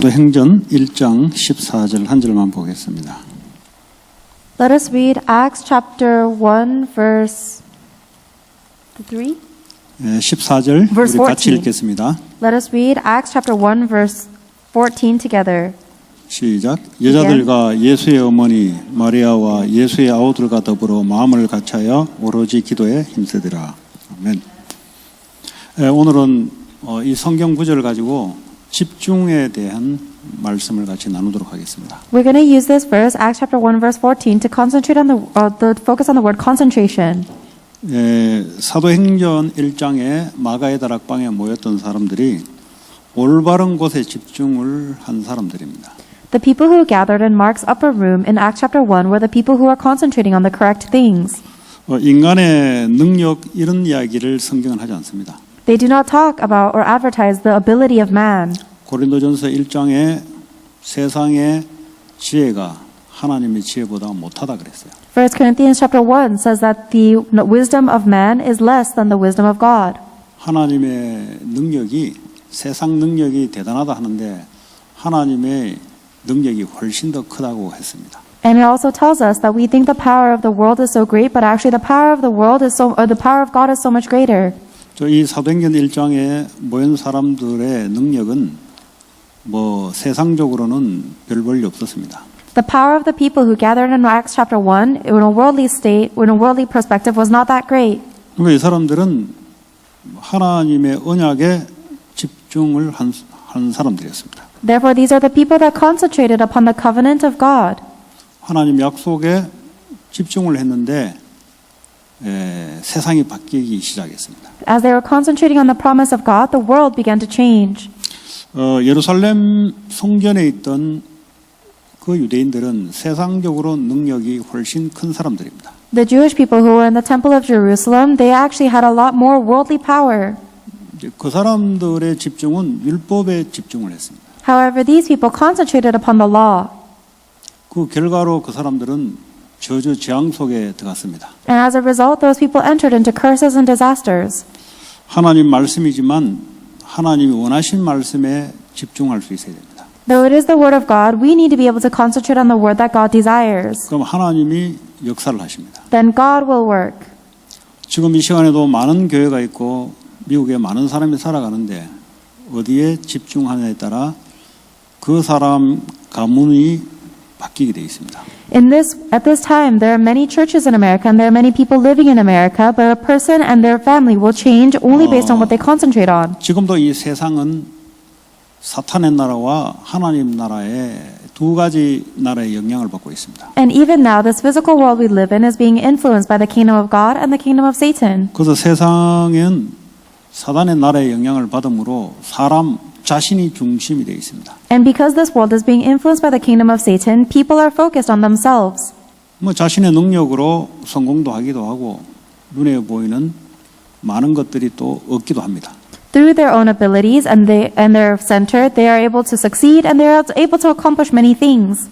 사도행전 1장 14절 한 절만 보겠습니다. Let us read Acts chapter 1 verse 3. 14절 Verse 우리 같이 14. 읽겠습니다. Let us read Acts chapter 1 verse 14 together. 시작. 여자들과 예수의 어머니 마리아와 예수의 아우들과 더불어 마음을 같이하여 오로지 기도에 힘쓰더라. 아멘. 오늘은 이 성경 구절을 가지고 집중에 대한 말씀을 같이 나누도록 하겠습니다. We're going to use this verse, Acts chapter 1 verse 14, to concentrate on the focus on the word concentration. 사도행전 1장에 마가의 다락방에 모였던 사람들이 올바른 곳에 집중을 한 사람들입니다. The people who gathered in Mark's upper room in Acts chapter 1 were the people who are concentrating on the correct things. 인간의 능력 이런 이야기를 성경은 하지 않습니다. They do not talk about or advertise the ability of man. 고린도전서 1장에 세상의 지혜가 하나님의 지혜보다 못하다 그랬어요. 1 Corinthians chapter 1 says that the wisdom of man is less than the wisdom of God. 하나님의 능력이 세상 능력이 대단하다 하는데 하나님의 능력이 훨씬 더 크다고 했습니다. And it also tells us that we think the power of the world is so great, but actually the power of the world is the power of God is so much greater. 이 사도행전 1장에 모인 사람들의 능력은 세상적으로는 별 볼일 없었습니다. The power of the people who gathered in Acts chapter 1 in a worldly state, in a worldly perspective, was not that great. 그러니까 이 사람들은 하나님의 언약에 집중을 한 사람들이었습니다. Therefore, these are the people that concentrated upon the covenant of God. 하나님 약속에 집중을 했는데 세상이 바뀌기 시작했습니다. As they were concentrating on the promise of God, the world began to change. 예루살렘 성전에 있던 그 유대인들은 세상적으로 능력이 훨씬 큰 사람들입니다. The Jewish people who were in the temple of Jerusalem, they actually had a lot more worldly power. 그 사람들의 집중은 율법에 집중을 했습니다. However, these people concentrated upon the law. 그 결과로 그 사람들은 저주 재앙 속에 들어갔습니다. And as a result, those people entered into curses and disasters. 하나님 말씀이지만 하나님이 원하신 말씀에 집중할 수 있어야 됩니다. Though it is the word of God, we need to be able to concentrate on the word that God desires. 그럼 하나님이 역사를 하십니다. Then God will work. 지금 이 시간에도 많은 교회가 있고 미국에 많은 사람이 살아가는데 어디에 집중하느냐에 따라 그 사람 가문이 바뀌게 되어 있습니다. At this time, there are many churches in America and there are many people living in America, but a person and their family will change only based on what they concentrate on. 지금도 이 세상은 사탄의 나라와 하나님 나라의 두 가지 나라의 영향을 받고 있습니다. And even now, this physical world we live in is being influenced by the kingdom of God and the kingdom of Satan. 그래서 세상은 사단의 나라의 영향을 받음으로 사람 자신이 중심이 되어 있습니다. And because this world is being influenced by the kingdom of Satan, people are focused on themselves. 자신의 능력으로 성공도 하기도 하고 눈에 보이는 많은 것들이 또 얻기도 합니다. Through their own abilities and their center, they are able to succeed and they are able to accomplish many things.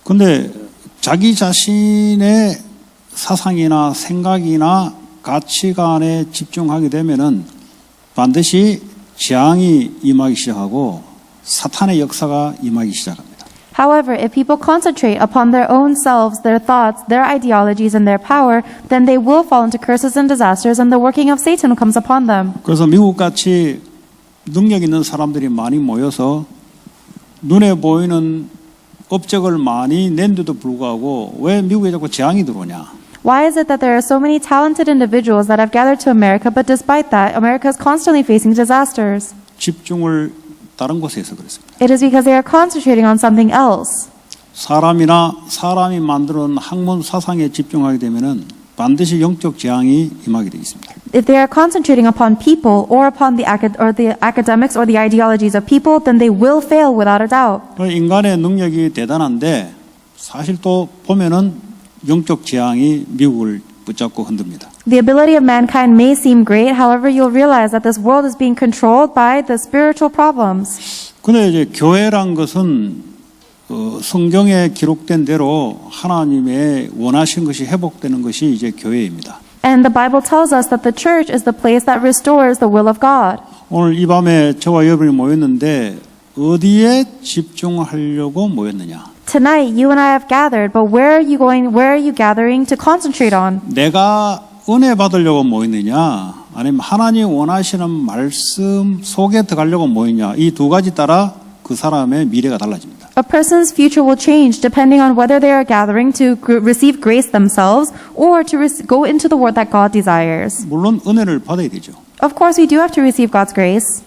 근데 자기 자신의 사상이나 생각이나 가치관에 집중하게 되면은 반드시 재앙이 임하기 시작하고 사탄의 역사가 임하기 시작합니다. However, if people concentrate upon their own selves, their thoughts, their ideologies, and their power, then they will fall into curses and disasters, and the working of Satan comes upon them. 그래서 미국같이 능력 있는 사람들이 많이 모여서 눈에 보이는 업적을 많이 낸데도 불구하고 왜 미국에 자꾸 재앙이 들어오냐? Why is it that there are so many talented individuals that have gathered to America, but despite that, America is constantly facing disasters? 집중을 다른 곳에 해서 그렇습니다. It is because they are concentrating on something else. 사람이 만들어놓은 학문 사상에 집중하게 되면은 반드시 영적 재앙이 임하게 되어 있습니다. If they are concentrating upon people or upon the academics or the ideologies of people, then they will fail without a doubt. 인간의 능력이 대단한데 사실 또 보면은 영적 재앙이 미국을 붙잡고 흔듭니다. The ability of mankind may seem great, however, you'll realize that this world is being controlled by the spiritual problems. 근데 이제 교회란 것은 성경에 기록된 대로 하나님의 원하신 것이 회복되는 것이 이제 교회입니다. And the Bible tells us that the church is the place that restores the will of God. 오늘 이 밤에 저와 여러분이 모였는데 어디에 집중하려고 모였느냐? Tonight, you and I have gathered, but where are you going? Where are you gathering to concentrate on? 내가 은혜 받으려고 모였느냐? 아니면 하나님 원하시는 말씀 속에 들어가려고 모였냐? 이 두 가지 따라 그 사람의 미래가 달라집니다. A person's future will change depending on whether they are gathering to receive grace themselves or to go into the word that God desires. 물론 은혜를 받아야 되죠. Of course, we do have to receive God's grace.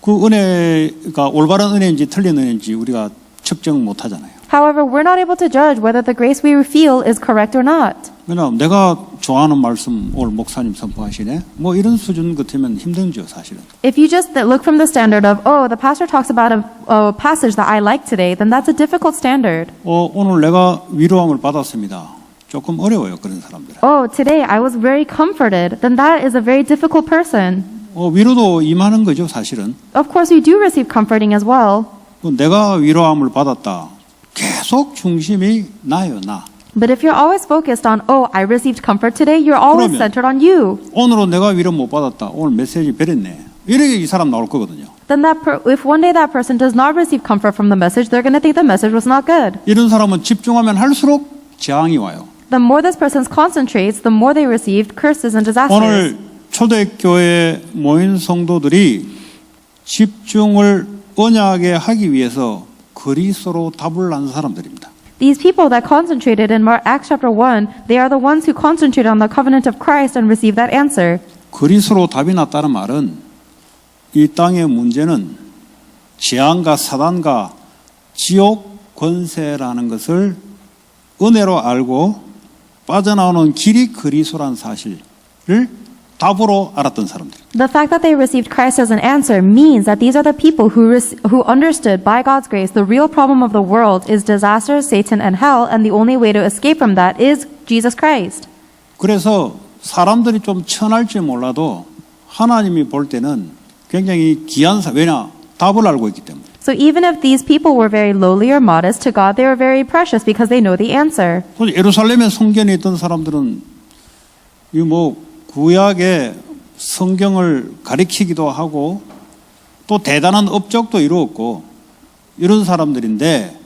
그 은혜가 올바른 은혜인지 틀린 은혜인지 우리가 측정 못 하잖아요. However, we're not able to judge whether the grace we feel is correct or not. 왜냐하면 내가 좋아하는 말씀 오늘 목사님 선포하시네. 뭐 이런 수준 같으면 힘들죠, 사실은. If you just look from the standard of, oh, the pastor talks about a passage that I like today, then that's a difficult standard. 오늘 내가 위로함을 받았습니다. 조금 어려워요, 그런 사람들은. Oh, today I was very comforted, then that is a very difficult person. 위로도 임하는 거죠, 사실은. Of course, we do receive comforting as well. 내가 위로함을 받았다. 계속 중심이 나요, 나. But if you're always focused on, oh, I received comfort today, you're always 그러면 centered on you. 오늘은 내가 위로 못 받았다. 오늘 메시지 베렸네. 이렇게 이 사람 나올 거거든요. Then if one day that person does not receive comfort from the message, they're going to think the message was not good. 이런 사람은 집중하면 할수록 재앙이 와요. The more this person concentrates, the more they receive curses and disasters. 오늘 초대교회에 모인 성도들이 집중을 언약에 하기 위해서 그리스도로 답을 난 사람들입니다. These people that concentrated in Acts chapter 1, they are the ones who concentrated on the covenant of Christ and received that answer. 그리스도로 답이 났다는 말은 이 땅의 문제는 재앙과 사단과 지옥 권세라는 것을 은혜로 알고 빠져나오는 길이 그리스도라는 사실을 답으로 알았던 사람들. The fact that they received Christ as an answer means that these are the people who understood by God's grace the real problem of the world is disaster, Satan, and hell, and the only way to escape from that is Jesus Christ. 그래서 사람들이 좀 천할지 몰라도 하나님이 볼 때는 굉장히 귀한 왜냐? 답을 알고 있기 때문에. So even if these people were very lowly or modest, to God they were very precious because they know the answer. 예루살렘에 성전에 있던 사람들은 구약의 성경을 가리키기도 하고 또 대단한 업적도 이루었고 이런 사람들인데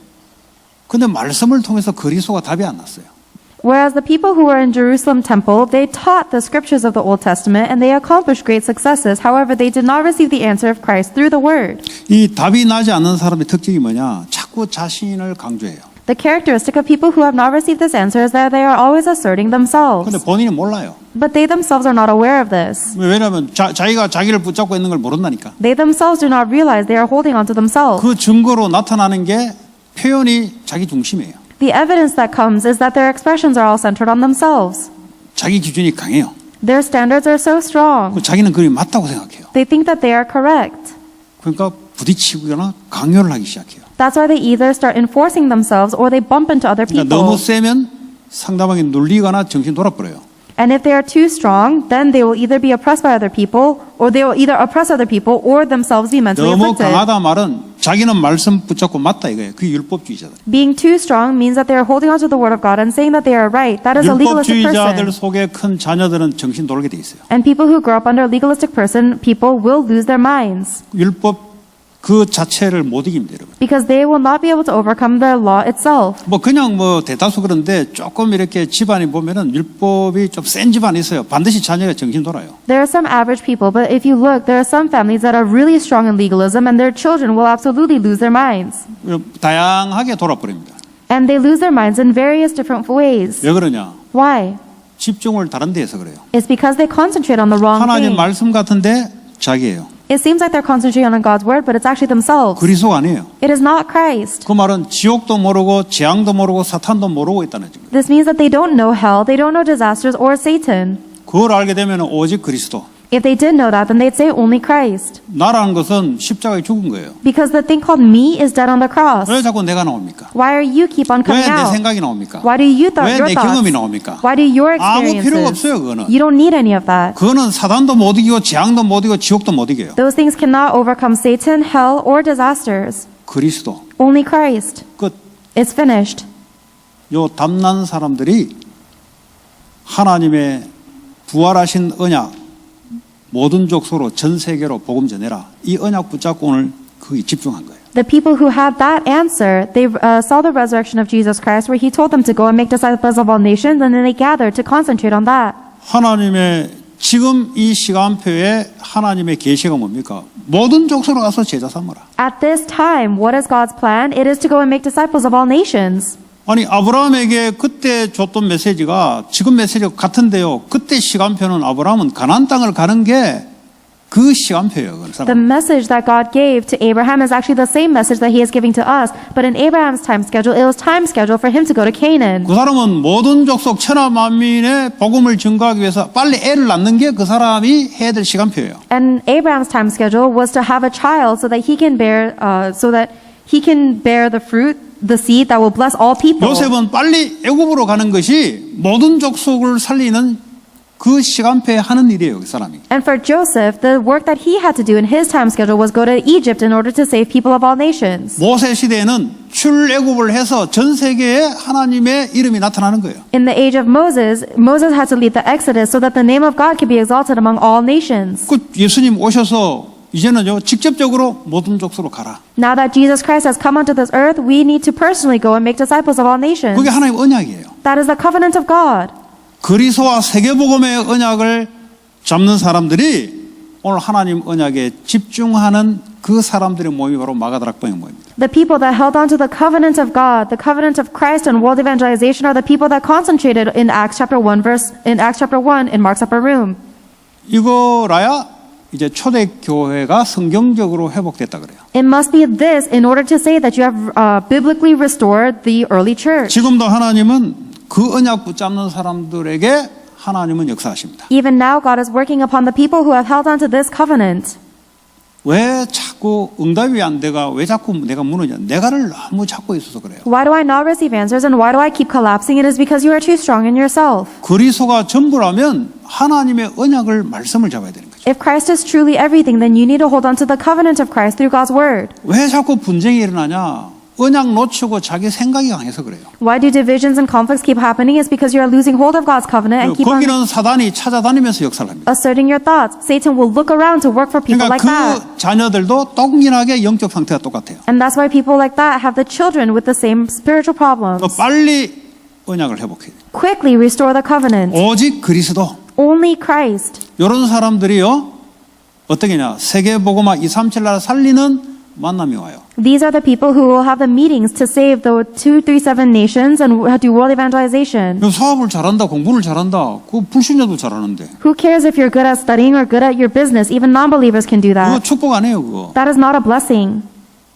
근데 말씀을 통해서 그리스도가 답이 안 났어요. Whereas the people who were in Jerusalem temple, they taught the scriptures of the Old Testament and they accomplished great successes. However, they did not receive the answer of Christ through the word. 이 답이 나지 않는 사람의 특징이 뭐냐? 자꾸 자신을 강조해요. The characteristic of people who have not received this answer is that they are always asserting themselves. 근데 본인이 몰라요. But they themselves are not aware of this. 왜냐하면 자기가 자기를 붙잡고 있는 걸 모른다니까. They themselves do not realize they are holding on to themselves. 그 증거로 나타나는 게 표현이 자기 중심이에요. The evidence that comes is that their expressions are all centered on themselves. 자기 기준이 강해요. Their standards are so strong. 자기는 그게 맞다고 생각해요. They think that they are correct. 그러니까 부딪히거나 강요를 하기 시작해요. That's why they either start enforcing themselves or they bump into other 그러니까 people. 너무 세면 상대방이 눌리거나 정신 돌아버려요. And if they are too strong, then they will either be oppressed by other people, or they will either oppress other people, or themselves be mentally 너무 afflicted. 강하다 말은 자기는 말씀 붙잡고 맞다 이거예요. 그게 율법주의자들. Being too strong means that they are holding on to the word of God and saying that they are right. That is a legalistic 율법주의자들 person. 속에 큰 자녀들은 정신 돌게 돼 있어요. And people who grow up under a legalistic person, people will lose their minds. 율법 그 자체를 못 이깁니다, 여러분. Because they will not be able to overcome the law itself. 그냥 대다수 그런데 조금 이렇게 집안이 보면은 율법이 좀 센 집안이 있어요. 반드시 자녀가 정신 돌아요. There are some average people, but if you look, there are some families that are really strong in legalism and their children will absolutely lose their minds. 다양하게 돌아버립니다. And they lose their minds in various different ways. 왜 그러냐? Why? 집중을 다른 데에서 그래요. It's because they concentrate on the wrong 하나님 thing. 말씀 같은데 자기예요. It seems like they're concentrating on God's word, but it's actually themselves. 그리스도가 아니에요. It is not Christ. 그 말은 지옥도 모르고 재앙도 모르고 사탄도 모르고 있다는 얘기입니다. This means that they don't know hell, they don't know disasters or Satan. 그걸 알게 되면 오직 그리스도. If they did know that, then they'd say only Christ. 나라는 것은 십자가에 죽은 거예요. Because the thing called me is dead on the cross. 왜 자꾸 내가 나옵니까? Why are you keep on 왜 coming 내 out? 생각이 나옵니까? Why do you 왜 your 내 경험이 thoughts? 나옵니까? Why do your 아무 필요가 experiences? 없어요, 그거는. You don't need any of that. 그거는 사단도 못 이기고 재앙도 못 이기고 지옥도 못 이겨요. Those things cannot overcome Satan, hell, or disasters. 그리스도. Only Christ. 끝. It's finished. 요 담난 사람들이 하나님의 부활하신 언약 모든 족속으로 전 세계로 복음 전해라. 이 언약 붙잡고 오늘 거기 집중한 거예요. The people who had that answer, they saw the resurrection of Jesus Christ where he told them to go and make disciples of all nations, and then they gathered to concentrate on that. 하나님의 지금 이 시간표에 하나님의 계시가 뭡니까? 모든 족속으로 가서 제자 삼으라. At this time, what is God's plan? It is to go and make disciples of all nations. 아니 아브라함에게 그때 줬던 메시지가 지금 메시지가 같은데요. 그때 시간표는 아브라함은 가나안 땅을 가는 게 그 시간표예요. 그 The message that God gave to Abraham is actually the same message that he is giving to us. But in Abraham's time schedule, it was time schedule for him to go to Canaan. 그 사람은 모든 족속 천하 만민의 복음을 증거하기 위해서 빨리 애를 낳는 게 그 사람이 해야 될 시간표예요. And Abraham's time schedule was to have a child so that he can bear the fruit, the seed that will bless all people. 요셉은 빨리 애굽으로 가는 것이 모든 족속을 살리는 그 시간표에 하는 일이에요, 그 사람이. And for Joseph, the work that he had to do in his time schedule was go to Egypt in order to save people of all nations. 모세 시대에는 출애굽을 해서 전 세계에 하나님의 이름이 나타나는 거예요. In the age of Moses, Moses had to lead the Exodus so that the name of God could be exalted among all nations. 그 예수님 오셔서 이제는요 직접적으로 모든 족속으로 가라. Now that Jesus Christ has come onto this earth, we need to personally go and make disciples of all nations. 그게 하나님의 언약이에요. That is the covenant of God. 그리스도와 세계복음의 언약을 잡는 사람들이 오늘 하나님 언약에 집중하는 그 사람들의 모임이 바로 마가다락방의 모임입니다. The people that held on to the covenant of God, the covenant of Christ and world evangelization are the people that concentrated in Acts chapter 1 in Mark's upper room. 이거라야 이제 초대교회가 성경적으로 회복됐다 그래요. It must be this in order to say that you have biblically restored the early church. 지금도 하나님은 그 언약 붙잡는 사람들에게 하나님은 역사하십니다. Even now, God is working upon the people who have held on to this covenant. 왜 자꾸 응답이 안 돼가 왜 자꾸 내가 무너져? 내가를 너무 찾고 있어서 그래요. Why do I not receive answers and why do I keep collapsing? It is because you are too strong in yourself. 그리스도가 전부라면 하나님의 언약을 말씀을 잡아야 되는 거죠. If Christ is truly everything, then you need to hold on to the covenant of Christ through God's word. 왜 자꾸 분쟁이 일어나냐? 언약 놓치고 자기 생각이 강해서 그래요. Why do divisions and conflicts keep happening? Is because you are losing hold of God's covenant and keep on 거기는 사단이 찾아다니면서 역사를 합니다. asserting your thoughts. Satan will look around to work for people 그러니까 like that. 그 자녀들도 동일하게 영적 상태가 똑같아요. And that's why people like that have the children with the same spiritual problems. 빨리 언약을 회복해야 돼요. Quickly restore the covenant. 오직 그리스도. Only Christ. 이런 사람들이요. 어떻게냐? 세계복음화 237 살리는 만남이 와요. These are the people who will have the meetings to save the 237 nations and do world evangelization. 사업을 잘한다, 공부를 잘한다. 그 불신자도 잘하는데. Who cares if you're good at studying or good at your business? Even non-believers can do 그거 that. 축복 아니에요, 그거. That is not a blessing.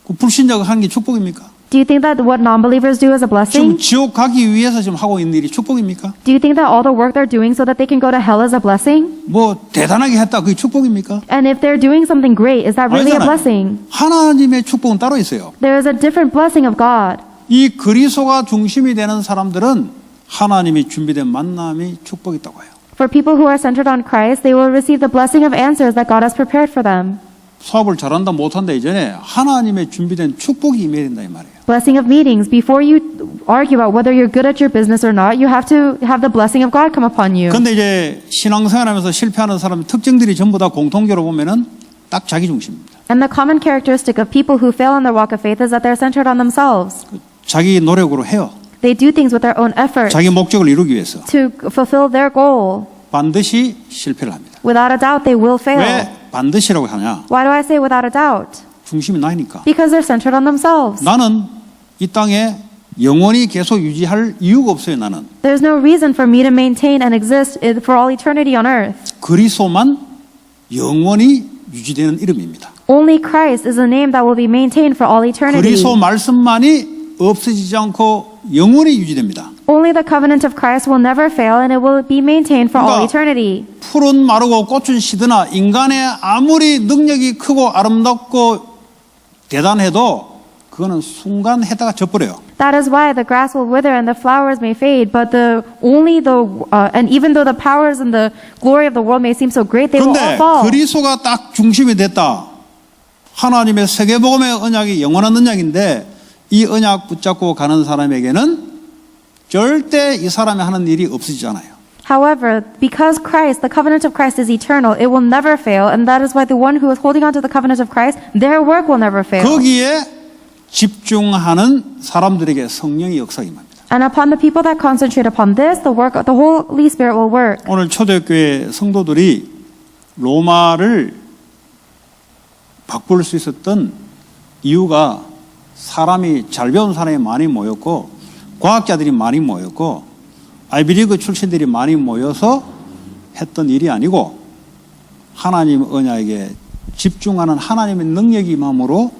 그 불신자가 하는 게 축복입니까? Do you think that what non-believers do is a 지금 blessing? 지옥 가기 위해서 지금 하고 있는 일이 축복입니까? Do you think that all the work they're doing so that they can go to hell is a blessing? 뭐 대단하게 했다, 그게 축복입니까? And if they're doing something great, is that really a 아니잖아요. blessing? 하나님의 축복은 따로 있어요. There is a different blessing of God. 이 그리스도가 중심이 되는 사람들은 하나님이 준비된 만남이 축복이 있다고 해요. For people who are centered on Christ, they will receive the blessing of answers that God has prepared for them. 사업을 잘한다 못한다 이전에 하나님의 준비된 축복이 임해야 된다 이 말이에요. Blessing of meetings. Before you argue about whether you're good at your business or not, you have to have the blessing of God come upon you. 근데 이제 신앙생활하면서 실패하는 사람의 특징들이 전부 다 공통적으로 보면은 딱 자기 중심입니다. And the common characteristic of people who fail in their walk of faith is that they're centered on themselves. 자기 노력으로 해요. They do things with their own effort 자기 목적을 이루기 위해서 to fulfill their goal. 반드시 실패를 합니다. Without a doubt, they will fail. 왜 반드시라고 하냐? Why do I say without a doubt? 중심이 나니까. Because they're centered on themselves. 나는 이 땅에 영원히 계속 유지할 이유가 없어요. 나는 There's no reason for me to maintain and exist for all eternity on earth. 그리스도만 영원히 유지되는 이름입니다. Only Christ is a name that will be maintained for all eternity. 그리스도 말씀만이 없어지지 않고 영원히 유지됩니다. Only the covenant of Christ will never fail and it will be maintained for all 그러니까 eternity. 풀은 마르고 꽃은 시드나 인간의 아무리 능력이 크고 아름답고 대단해도 그거는 순간 해다가 져버려요. That is why the grass will wither and the flowers may fade, but and even though the powers and the glory of the world may seem so great, they will all 그런데 fall. 그리스도가 딱 중심이 됐다. 하나님의 세계복음의 언약이 영원한 언약인데 이 언약 붙잡고 가는 사람에게는 절대 이 사람이 하는 일이 없어지지 않아요. However, because Christ, the covenant of Christ is eternal, it will never fail, and that is why the one who is holding on to the covenant of Christ, their work will never fail. 거기에 집중하는 사람들에게 성령의 역사가 임합니다. And upon the people that concentrate upon this, the work of the Holy Spirit will work. 오늘 초대교회 성도들이 로마를 바꿀 수 있었던 이유가 사람이 잘 배운 사람이 많이 모였고 과학자들이 많이 모였고 아이비리그 출신들이 많이 모여서 했던 일이 아니고 하나님 언약에 집중하는 하나님의 능력이 임함으로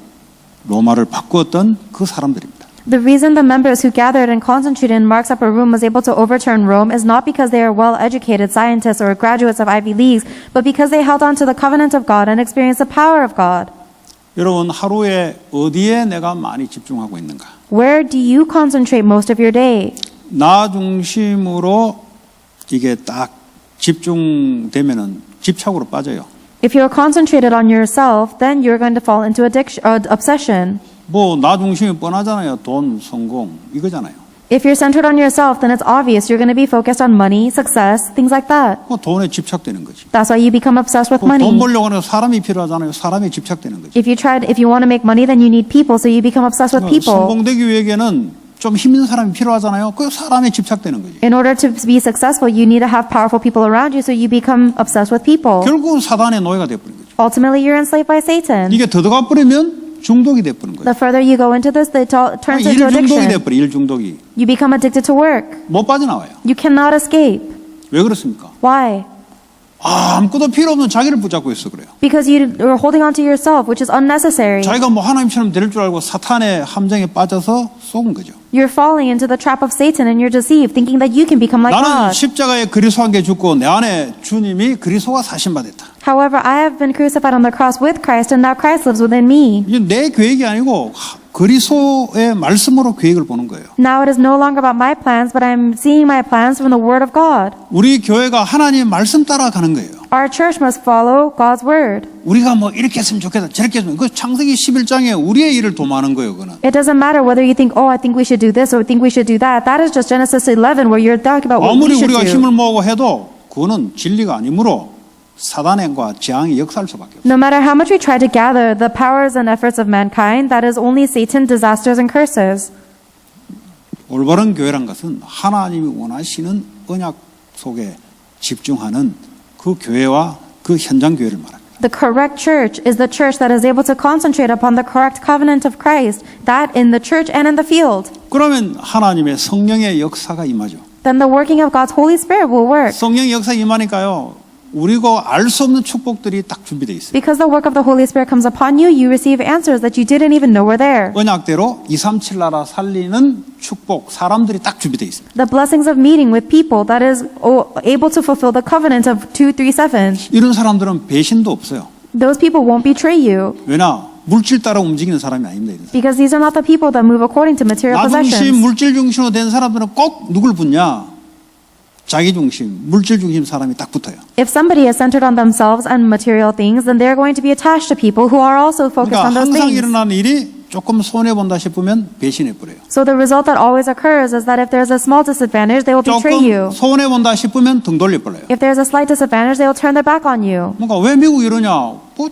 로마를 바꾸었던 그 사람들입니다. The reason the members who gathered and concentrated in Mark's upper room was able to overturn Rome is not because they are well-educated scientists or graduates of Ivy Leagues, but because they held on to the covenant of God and experienced the power of God. 여러분 하루에 어디에 내가 많이 집중하고 있는가? Where do you concentrate most of your day? 나 중심으로 이게 딱 집중되면은 집착으로 빠져요. If you're concentrated on yourself, then you're going to fall into obsession. 뭐 나 중심이 뻔하잖아요. 돈, 성공 이거잖아요. If you're centered on yourself, then it's obvious you're going to be focused on money, success, things like that. 뭐 돈에 집착되는 거지. That's why you become obsessed with 돈 money. 벌려고 하는 사람이 필요하잖아요. 사람에 집착되는 거지. If you want to make money, then you need people, so you become obsessed with people. 성공되기 위해서는 좀 힘있는 사람이 필요하잖아요. 그 사람에 집착되는 거지. In order to be successful, you need to have powerful people around you, so you become obsessed with people. 결국은 사단의 노예가 돼버린 거죠. Ultimately, you're enslaved by Satan. 이게 더 들어가 버리면 중독이 돼버린 거죠. The further you go into this, it turns 일 into 중독이 addiction. 돼버려. 일 중독이 You become addicted to work. 못 빠져나와요. You cannot escape. 왜 그렇습니까? Why? 아무것도 필요 없는 자기를 붙잡고 있어 그래요. Because you're holding on to yourself, which is unnecessary. 자기가 뭐 하나님처럼 될 줄 알고 사탄의 함정에 빠져서 속은 거죠. You're falling into the trap of Satan and you're deceived, thinking that you can become like 나는 God. 십자가에 그리스도와 함께 죽고 내 안에 주님이 그리스도가 사신받았다. However, I have been crucified on the cross with Christ, and now Christ lives within me. 이게 내 계획이 아니고 그리스도의 말씀으로 계획을 보는 거예요. Now it is no longer about my plans, but I'm seeing my plans from the Word of God. 우리 교회가 하나님의 말씀 따라가는 거예요. Our church must follow God's Word. 우리가 뭐 이렇게 했으면 좋겠다 저렇게 했으면 그 창세기 11장에 우리의 일을 도모하는 거예요. 그거는. It doesn't matter whether you think, oh, I think we should do this or think we should do that. That is just Genesis 11 where you're talking about what 아무리 we should 우리가 do. 힘을 모으고 해도 그거는 진리가 아니므로 사단과 재앙이 역사할 수밖에 없어요. No matter how much we try to gather the powers and efforts of mankind, that is only Satan, disasters, and curses. 올바른 교회란 것은 하나님이 원하시는 언약 속에 집중하는 그 교회와 그 현장 교회를 말합니다. The correct church is the church that is able to concentrate upon the correct covenant of Christ, that in the church and in the field. 그러면 하나님의 성령의 역사가 임하죠. Then the working of God's Holy Spirit will work. 성령의 역사 임하니까요. 우리가 알 수 없는 축복들이 딱 준비되어 있어요. Because the work of the Holy Spirit comes upon you, you receive answers that you didn't even know were there. 언약대로 237 나라 살리는 축복 사람들이 딱 준비되어 있습니다. The blessings of meeting with people that is able to fulfill the covenant of 237. 이런 사람들은 배신도 없어요. Those people won't betray you. 왜냐? 물질 따라 움직이는 사람이 아닙니다. 이런 사람. Because these are not the people that move according to material 나 중심, possessions. 물질 중심으로 된 사람들은 꼭 누굴 붙냐? 자기 중심, 물질 중심 사람이 딱 붙어요. If somebody is centered on themselves and material things, then they're going to be attached to people who are also focused 그러니까 on those 항상 things. 일어나는 일이 조금 손해본다 싶으면 배신해 버려요. So the result that always occurs is that if there's a small disadvantage, they will betray 조금 you. 손해본다 싶으면 등 돌려버려요. If there's a slight disadvantage, they will turn their back on you. 뭔가 왜 미국 이러냐? 뭐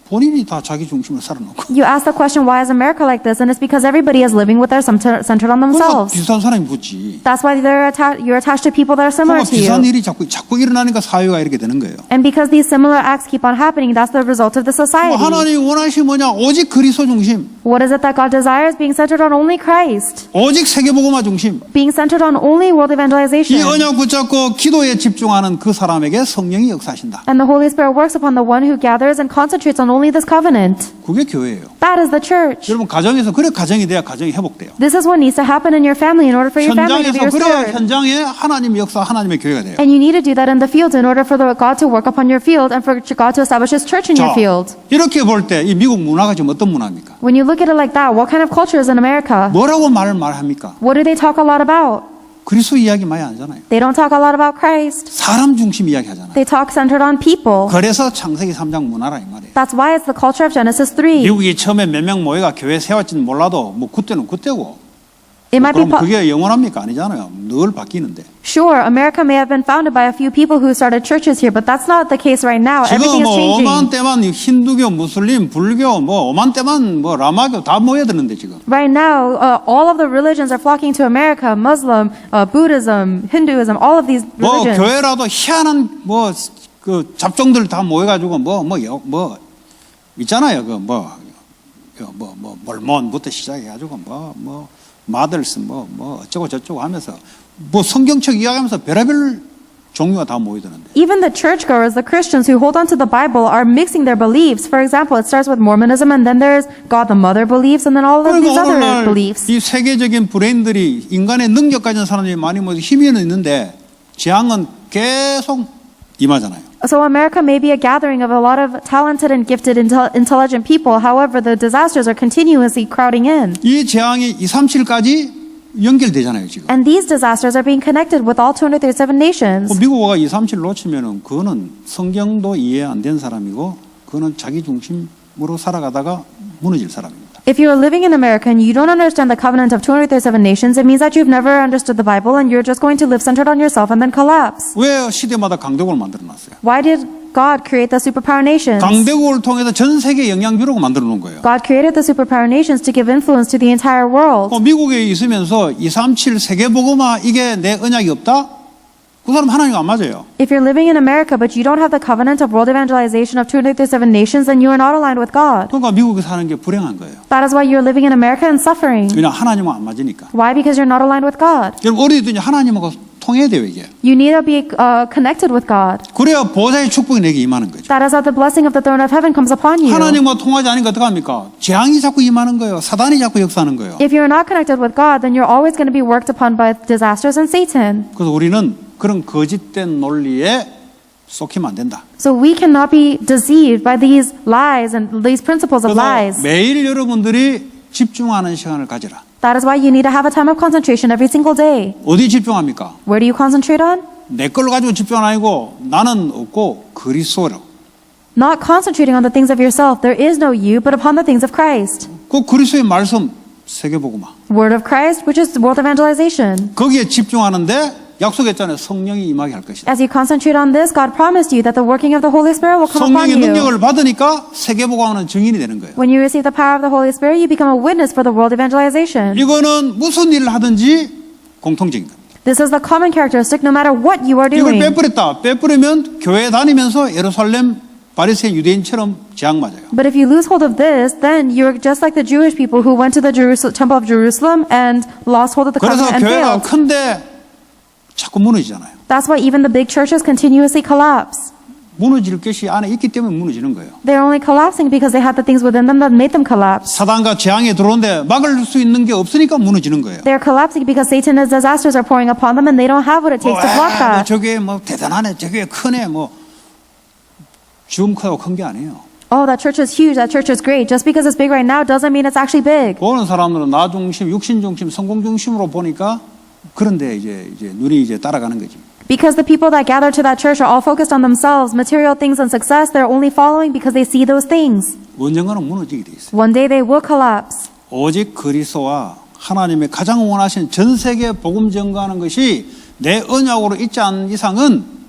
본인이 다 자기 중심으로 살아놓고. You ask the question, why is America like this? And it's because everybody is living with their centered on 그러니까 themselves. 비슷한 사람이 붙지. That's why you're attached to people that are similar 그러니까 to 비슷한 you. 일이 자꾸 일어나니까 사회가 이렇게 되는 거예요. And because these similar acts keep on happening, that's the result of the society. 하나님이 원하시 뭐냐? 오직 그리스도 중심, What is it that God desires? Being centered on only Christ. 오직 세계복음화 중심. Being centered on only world 이 evangelization. 언약 붙잡고 기도에 집중하는 그 사람에게 성령이 역사하신다. And the Holy Spirit works upon the one who gathers and concentrates on only this covenant. 그게 교회예요. That is the church. 여러분 가정에서 그래 가정이 돼야 가정이 회복돼요. This is what needs to happen in your family in order for your family to be 현장에서 그래야 restored. 현장에 하나님의 역사, 하나님의 교회가 돼요. And you need to do that in the field in order for God to work upon your field and for God to establish His church in 자, your field. 이렇게 볼 때 이 미국 문화가 지금 어떤 문화입니까? When you look at it like that, what kind of culture is in America? 뭐라고 말합니까? What do they talk a lot about? 그리스도 이야기 많이 안 하잖아요. They don't talk a lot about Christ. 사람 중심 이야기 하잖아요. They talk centered on people. 그래서 창세기 3장 문화라 이 말이에요. That's why it's the culture of Genesis 3. 미국이 처음에 몇 명 모여가 교회 세웠지는 몰라도 뭐 그때는 그때고 It might be 그럼 그게 영원합니까? 아니잖아요. 늘 바뀌는데. Sure, America may have been founded by a few people who started churches here, but that's not the case right now. 지금 Everything is 뭐 changing. 오만 때만 힌두교, 무슬림, 불교, 뭐 오만 때만 뭐 라마교 다 모여드는데 지금. Right now, all of the religions are flocking to America. Muslim, Buddhism, Hinduism, all of these 뭐 religions. 교회라도 희한한 뭐 그 잡종들 다 모여가지고 뭐 있잖아요. 그 몰몬부터 시작해가지고 뭐 마들스 뭐 어쩌고 저쩌고 하면서 뭐 성경책 이야기하면서 별의별 종류가 다 모여드는데. Even the churchgoers, the Christians who hold on to the Bible, are mixing their beliefs. For example, it starts with Mormonism, and then there's God the Mother beliefs, and then all of these 그러니까 other 오늘날 beliefs. 이 세계적인 브레인들이 인간의 능력 가진 사람들이 많이 모여서 힘이 있는데 재앙은 계속 임하잖아요. So America may be a gathering of a lot of talented and gifted, intelligent people. However, the disasters are continuously crowding in. 이 재앙이 237까지 연결되잖아요, 지금. And these disasters are being connected with all 237 nations. 미국어가 237 놓치면은 그거는 성경도 이해 안 된 사람이고 그거는 자기 중심으로 살아가다가 무너질 사람입니다. If you are living in America and you don't understand the covenant of 237 nations, it means that you've never understood the Bible and you're just going to live centered on yourself and then collapse. 왜 시대마다 강대국을 만들어놨어요? Why did God create the superpower nations? 강대국을 통해서 전 세계 영향 주려고 만들어놓은 거예요. God created the superpower nations to give influence to the entire world. 미국에 있으면서 237 세계복음화 이게 내 언약이 없다? 그 사람 하나님 안 맞아요. If you're living in America but you don't have the covenant of world evangelization of 237 nations, then you are not aligned with God. 그러니까 미국에 사는 게 불행한 거예요. That is why you're living in America and suffering. 그냥 하나님은 안 맞으니까. Why? Because you're not aligned with God. 여러분 우리도 이제 하나님하고 통해야 돼요 이게. You need to be connected with God. 그래야 보좌의 축복이 내게 임하는 거죠. That is how the blessing of the throne of heaven comes upon you. 하나님과 통하지 않으니까 어떡합니까? 재앙이 자꾸 임하는 거예요. 사단이 자꾸 역사하는 거예요. If you're not connected with God, then you're always going to be worked upon by disasters and Satan. 그래서 우리는 그런 거짓된 논리에 속히면 안 된다. So we cannot be deceived by these lies and these principles of 그래서 lies. 매일 여러분들이 집중하는 시간을 가져라. That is why you need to have a time of concentration every single day. 어디 집중합니까? Where do you concentrate on? 내 걸로 가지고 집중 안 하고 나는 없고 그리스도로. Not concentrating on the things of yourself. There is no you, but upon the things of Christ. 그 그리스도의 말씀 세계복음화. Word of Christ, which is world evangelization. 거기에 집중하는데 약속했잖아요. 성령이 임하게 할 것이다. As you concentrate on this, God promised you that the working of the Holy Spirit will come upon 성령의 you. 능력을 받으니까 세계복음화는 증인이 되는 거예요. When you receive the power of the Holy Spirit, you become a witness for the world evangelization. 이거는 무슨 일을 하든지 공통적인 겁니다. This is the common characteristic no matter what you are 이걸 doing. 빼버렸다. 빼버리면 교회 다니면서 예루살렘 바리새인 유대인처럼 재앙 맞아요. But if you lose hold of this, then you're just like the Jewish people who went to the Temple of Jerusalem and lost hold of the 그래서 covenant and 교회가 failed. 큰데 자꾸 무너지잖아요. That's why even the big churches continuously collapse. 무너질 것이 안에 있기 때문에 무너지는 거예요. They're only collapsing because they had the things within them that made them collapse. 사단과 재앙이 들어오는데 막을 수 있는 게 없으니까 무너지는 거예요. They're collapsing because Satan and disasters are pouring upon them and they don't have what it takes to block that. 저게 뭐 대단하네, 저게 크네, 뭐 지금 크고 큰 게 아니에요. Oh, that church is huge, that church is great. Just because it's big right now doesn't mean it's actually big. 보는 사람들은 나 중심, 육신 중심, 성공 중심으로 보니까 그런데 이제 눈이 이제 따라가는 거지. Because the people that gather to that church are all focused on themselves, material things and success, they're only following because they see those things. 언젠가는 무너지게 돼 있어요. One day they will collapse. 오직 그리스도와 하나님의 가장 원하신 전 세계 복음 전가하는 것이 내 언약으로 있지 않은 이상은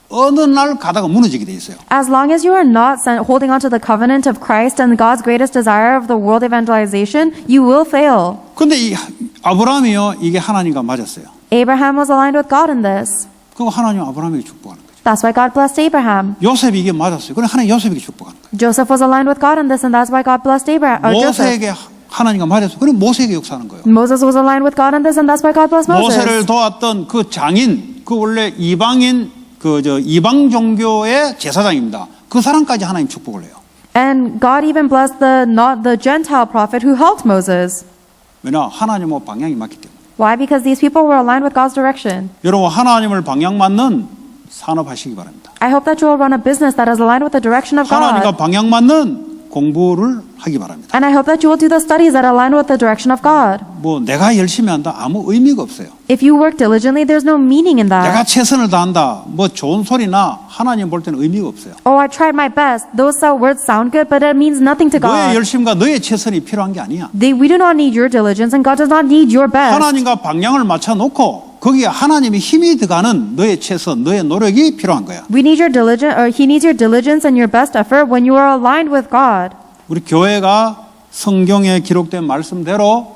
어느 날 가다가 무너지게 돼 있어요. As long as you are not holding on to the covenant of Christ and God's greatest desire of the world evangelization, you will fail. 근데 이 아브라함이요, 이게 하나님과 맞았어요. Abraham was aligned with God in this. 그럼 하나님 아브라함에게 축복하는 거죠. That's why God blessed Abraham. 요셉이 이게 맞았어요. 그럼 하나님 요셉에게 축복하는 거예요. Joseph was aligned with God in this, and that's why God blessed Joseph. 모세에게 하나님과 맞았어요. 그럼 모세에게 역사하는 거예요. Moses was aligned with God in this, and that's why God blessed 모세를 Moses. 도왔던 그 장인, 그 원래 이방인, 이방 종교의 제사장입니다. 그 사람까지 하나님 축복을 해요. And God even blessed the Gentile prophet who helped Moses. 왜냐? 하나님과 방향이 맞기 때문에. Why? Because these people were aligned with God's direction. 여러분 하나님을 방향 맞는 산업하시기 바랍니다. I hope that you will run a business that is aligned with the direction of 하나님과 God. 방향 맞는 공부를 하기 바랍니다. And I hope that you will do the studies that align with the direction of God. 뭐 내가 열심히 한다 아무 의미가 없어요. If you work diligently, there's no meaning in 내가 that. 최선을 다한다. 뭐 좋은 소리나 하나님 볼 때는 의미가 없어요. Oh, I tried my best. Those words sound good, but it means nothing to 너의 God. 열심과 너의 최선이 필요한 게 아니야. We do not need your diligence, and God does not need your best. 하나님과 방향을 맞춰 놓고 거기에 하나님의 힘이 들어가는 너의 최선, 너의 노력이 필요한 거야. We need your diligence, or He needs your diligence and your best effort when you are aligned with God. 우리 교회가 성경에 기록된 말씀대로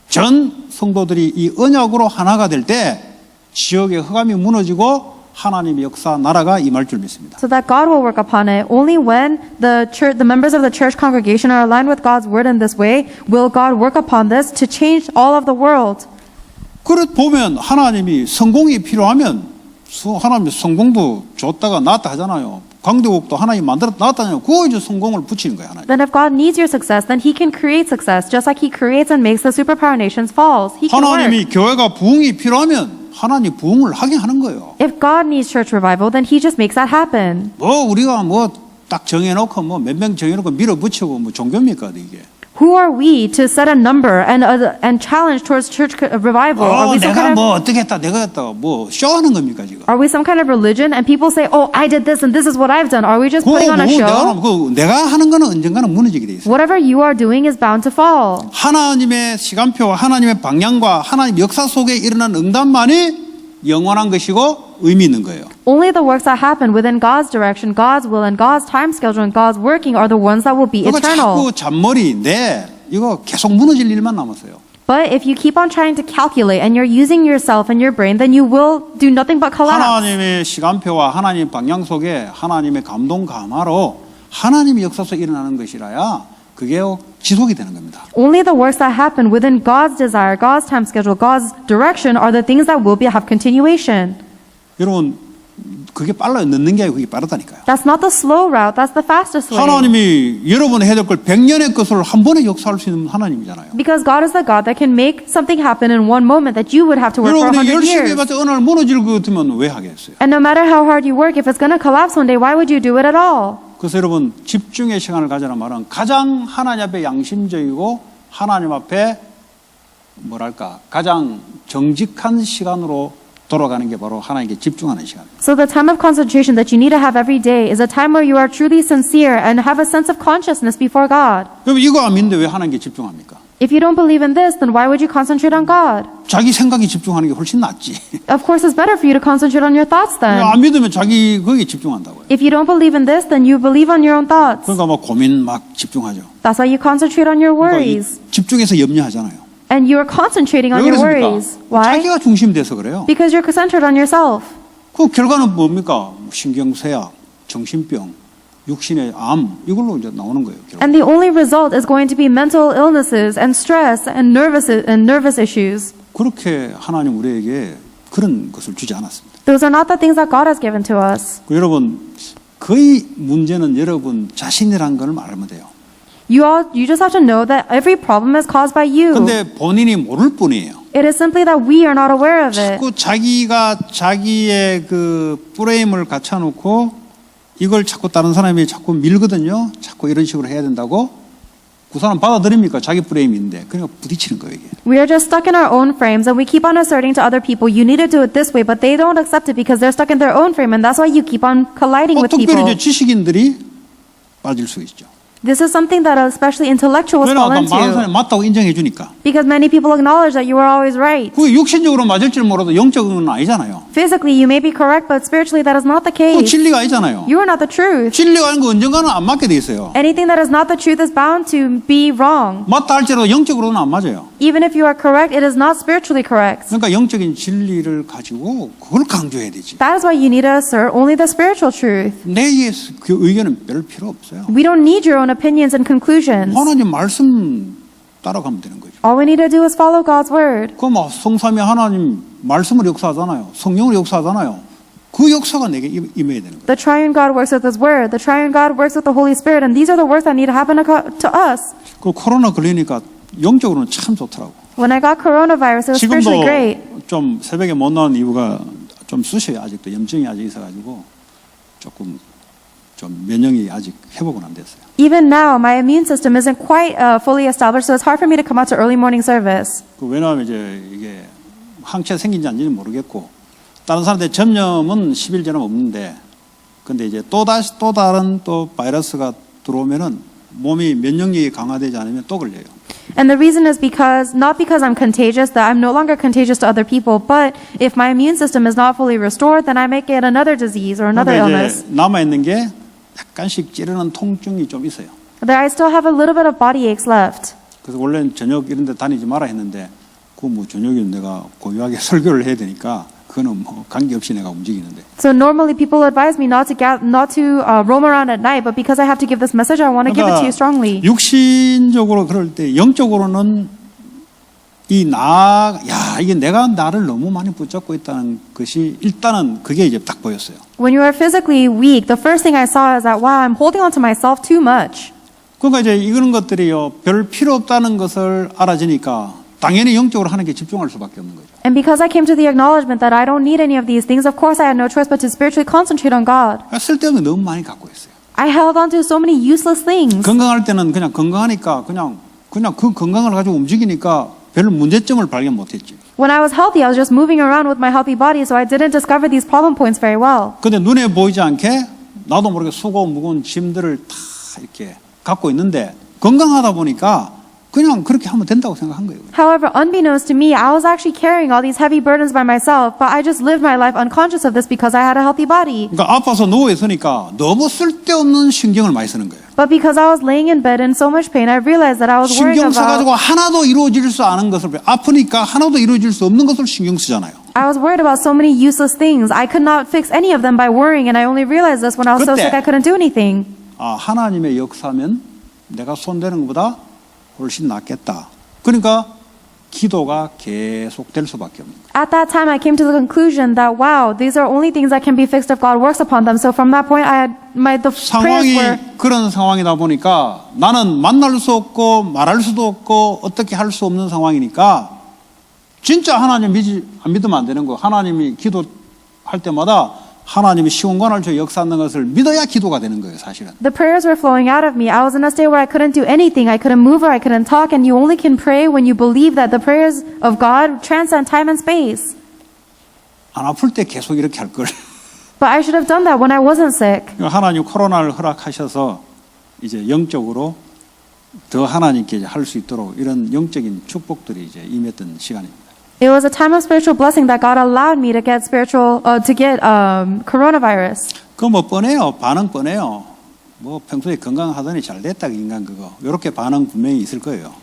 전 성도들이 이 언약으로 하나가 될 때 지역의 흑암이 무너지고 하나님의 역사 나라가 임할 줄 믿습니다. So that God will work upon it. Only when the church, the members of the church congregation are aligned with God's word in this way, will God work upon this to change all of the world. 그렇 보면 하나님이 성공이 필요하면 하나님이 성공도 줬다가 나왔다 하잖아요. 강대국도 하나님 만들었다 나왔다잖아요. 그거 이제 성공을 붙이는 거예요. 하나님. Then if God needs your success, then He can create success, just like He creates and makes the superpower nations falls. He can work. 하나님이 교회가 부흥이 필요하면 하나님 부흥을 하게 하는 거예요. If God needs church revival, then He just makes that happen. 뭐 우리가 뭐 딱 정해놓고 뭐 몇 명 정해놓고 밀어붙이고 뭐 종교입니까 이게? Who are we to set a number and challenge towards church revival? Are we some 내가 kind of 뭐 어떻게 했다 내가 했다 뭐 쇼하는 겁니까 지금? Are we some kind of religion? And people say, "Oh, I did this and this is what I've done." Are we just putting on a show? 내가 하는 거는 언젠가는 무너지게 돼 있어요. Whatever you are doing is bound to fall. 하나님의 시간표, 하나님의 방향과 하나님 역사 속에 일어난 응답만이 영원한 것이고 의미 있는 거예요. Only the works that happen within God's direction, God's will, and God's time schedule and God's working are the ones that will be 그거 eternal. 자꾸 잔머리 이거 계속 무너질 일만 남았어요. But if you keep on trying to calculate and you're using yourself and your brain, then you will do nothing but collapse. 하나님의 시간표와 하나님 방향 속에 하나님의 감동 감화로 하나님의 역사 속에 일어나는 것이라야 그게 지속이 되는 겁니다. Only the works that happen within God's desire, God's time schedule, God's direction are the things that will have continuation. 여러분 그게 빨라요. 늦는 게 아니고 그게 빠르다니까요. That's not the slow route, that's the fastest way. 하나님이 여러분이 해야 될 걸 100년의 것을 한 번에 역사할 수 있는 하나님이잖아요. Because God is the God that can make something happen in one moment that you would have to work for 여러분이 100 열심히 years. 해봤자 어느 날 무너질 것 같으면 왜 하겠어요? And no matter how hard you work, if it's going to collapse one day, why would you do it at all? 그래서 여러분 집중의 시간을 가져라 말은 가장 하나님 앞에 양심적이고 하나님 앞에 뭐랄까 가장 정직한 시간으로 돌아가는 게 바로 하나님께 집중하는 시간입니다. So the time of concentration that you need to have every day is a time where you are truly sincere and have a sense of consciousness before God. 그럼 이거 안 믿는데 왜 하나님께 집중합니까? If you don't believe in this, then why would you concentrate on God? 자기 생각에 집중하는 게 훨씬 낫지. Of course, it's better for you to concentrate on your thoughts then. 안 믿으면 자기 거기에 집중한다고요. If you don't believe in this, then you believe on your own thoughts. 그러니까 막 고민 막 집중하죠. That's why you concentrate on your 그러니까 worries. 집중해서 염려하잖아요. And you are concentrating on 왜 your 그렇습니까? worries. Why? 자기가 중심돼서 그래요. Because you're centered on yourself. 그 결과는 뭡니까? 신경쇠약, 정신병, 육신의 암 이걸로 이제 나오는 거예요. 결국. And the only result is going to be mental illnesses and stress and nervous issues. 그렇게 하나님 우리에게 그런 것을 주지 않았습니다. Those are not the things that God has given to us. 여러분 거의 문제는 여러분 자신이라는 걸 말하면 돼요. You just have to know that every problem is caused by you. 근데 본인이 모를 뿐이에요. It is simply that we are not aware of it. 자꾸 자기가 자기의 그 프레임을 갖춰놓고 이걸 자꾸 다른 사람이 자꾸 밀거든요. 자꾸 이런 식으로 해야 된다고. 그 사람 받아들입니까? 자기 프레임인데. 그러니까 부딪히는 거예요, 이게. We are just stuck in our own frames and we keep on asserting to other people, you need to do it this way, but they don't accept it because they're stuck in their own frame and that's why you keep on colliding with people. 특별히 이제 지식인들이 빠질 수 있죠. This is something that especially intellectuals fall 왜냐하면 많은 사람이 into. 맞다고 인정해 주니까. Because many people acknowledge that you are always right. 그게 육신적으로 맞을지 몰라도 영적은 아니잖아요. Physically, you may be correct, but spiritually, that is not the 그 case. 진리가 아니잖아요. You are not the truth. 진리가 아닌 거 언젠가는 안 맞게 돼 있어요. Anything that is not the truth is bound to be wrong. 맞다 할지라도 영적으로는 안 맞아요. Even if you are correct, it is not spiritually correct. 그러니까 영적인 진리를 가지고 그걸 강조해야 되지. That is why you need to assert only the spiritual truth. 내 그 의견은 별 필요 없어요. We don't need your own opinions and conclusions. 하나님 말씀 따라가면 되는 거죠. All we need to do is follow God's word. 그 막 성삼위 하나님 말씀을 역사하잖아요. 성령을 역사하잖아요. 그 역사가 내게 임해야 되는 거예요. The triune God works with His word. The triune God works with the Holy Spirit. And these are the works that need to happen to us. 그 코로나 걸리니까 영적으로는 참 좋더라고. When I got coronavirus, it was spiritually great. 지금도 좀 새벽에 못 나온 이유가 좀 쑤셔요. 아직도 염증이 아직 있어가지고 조금 좀 면역이 아직 회복은 안 됐어요. Even now, my immune system isn't quite fully established, so it's hard for me to come out to early morning service. 왜냐하면 이제 이게 항체 생긴지 안 생긴지 모르겠고 다른 사람들 전염은 10일 전염 없는데 근데 이제 또 다른 또 바이러스가 들어오면은 몸이 면역력이 강화되지 않으면 또 걸려요. And the reason is because, not because I'm contagious, that I'm no longer contagious to other people, but if my immune system is not fully restored, then I may get another disease or another 그러니까 illness. 이제 남아 있는 게 약간씩 찌르는 통증이 좀 있어요. There I still have a little bit of body aches left. 그래서 원래는 저녁 이런 데 다니지 마라 했는데 그 뭐 저녁에 내가 고요하게 설교를 해야 되니까 그거는 뭐 관계없이 내가 움직이는데. So normally people advise me not to roam around at night, but because I have to give this message, I want to give it to you strongly. 육신적으로 그럴 때 영적으로는 이게 내가 나를 너무 많이 붙잡고 있다는 것이 일단은 그게 이제 딱 보였어요. When you are physically weak, the first thing I saw is that, wow, I'm holding on to myself too much. 그러니까 이제 이런 것들이요, 별 필요 없다는 것을 알아지니까 당연히 영적으로 하는 게 집중할 수밖에 없는 거죠. And because I came to the acknowledgement that I don't need any of these things, of course I had no choice but to spiritually concentrate on God. 쓸데없는 거 너무 많이 갖고 있어요. I held on to so many useless things. 건강할 때는 그냥 건강하니까 그냥 그 건강을 가지고 움직이니까 별 문제점을 발견 못했지. When I was healthy, I was just moving around with my healthy body, so I didn't discover these problem points very well. 근데 눈에 보이지 않게 나도 모르게 무거운 짐들을 다 이렇게 갖고 있는데 건강하다 보니까 그냥 그렇게 하면 된다고 생각한 거예요. However, unbeknownst to me, I was actually carrying all these heavy burdens by myself, but I just lived my life unconscious of this because I had a healthy body. 그러니까 아파서 누워 있으니까 너무 쓸데없는 신경을 많이 쓰는 거예요. But because I was laying in bed in so much pain, I realized that I was worrying 신경 써가지고 about 하나도 이루어질 수 않은 것을 아프니까 하나도 이루어질 수 없는 것을 신경 쓰잖아요. I was worried about so many useless things. I could not fix any of them by worrying, and I only realized this when I was so 그때 sick I couldn't do anything. 하나님의 역사면 내가 손대는 것보다 훨씬 낫겠다. 그러니까 기도가 계속 될 수밖에 없는 거예요. At that time, I came to the conclusion that, wow, these are only things that can be fixed if God works upon them. So from that point, the prayers 상황이 were... 그런 상황이다 보니까 나는 만날 수 없고 말할 수도 없고 어떻게 할 수 없는 상황이니까 진짜 하나님 안 믿으면 안 되는 거. 하나님이 기도할 때마다 하나님이 시온관을 저 역사하는 것을 믿어야 기도가 되는 거예요, 사실은. The prayers were flowing out of me. I was in a state where I couldn't do anything. I couldn't move or I couldn't talk. And you only can pray when you believe that the prayers of God transcend time and space. 안 아플 때 계속 이렇게 할 걸. But I should have done that when I wasn't sick. 하나님 코로나를 허락하셔서 이제 영적으로 더 하나님께 할 수 있도록 이런 영적인 축복들이 이제 임했던 시간입니다. It was a time of spiritual blessing that God allowed me to get coronavirus. 그거 뭐 뻔해요. 반응 뻔해요. 뭐 평소에 건강하더니 잘 됐다 인간 그거. 이렇게 반응 분명히 있을 거예요.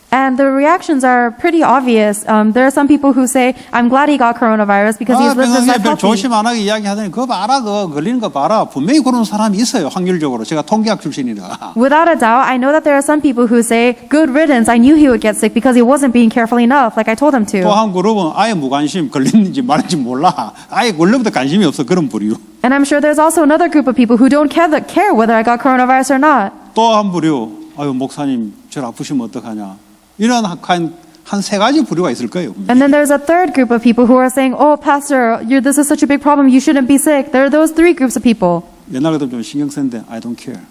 And the reactions are pretty obvious. There are some people who say, I'm glad he got coronavirus because he's lived his life 별 healthy. 조심 안 하게 이야기하더니 그거 봐라 그거 걸리는 거 봐라. 분명히 그런 사람이 있어요. 확률적으로. 제가 통계학 출신이라. Without a doubt, I know that there are some people who say, good riddance, I knew he would get sick because he wasn't being careful enough, like I told him 또 to. 한 그룹은 아예 무관심 걸리는지 말인지 몰라. 아예 걸려부터 관심이 없어. 그런 부류. And I'm sure there's also another group of people who don't care whether I got coronavirus or not. 또 한 부류. 아유 목사님 저 아프시면 어떡하냐. 이런 한 세 가지 부류가 있을 거예요. And then there's a third group of people who are saying, oh, Pastor, this is such a big problem, you shouldn't be sick. There are those three groups of people. 옛날 같으면 좀 신경 쓰는데 I don't care.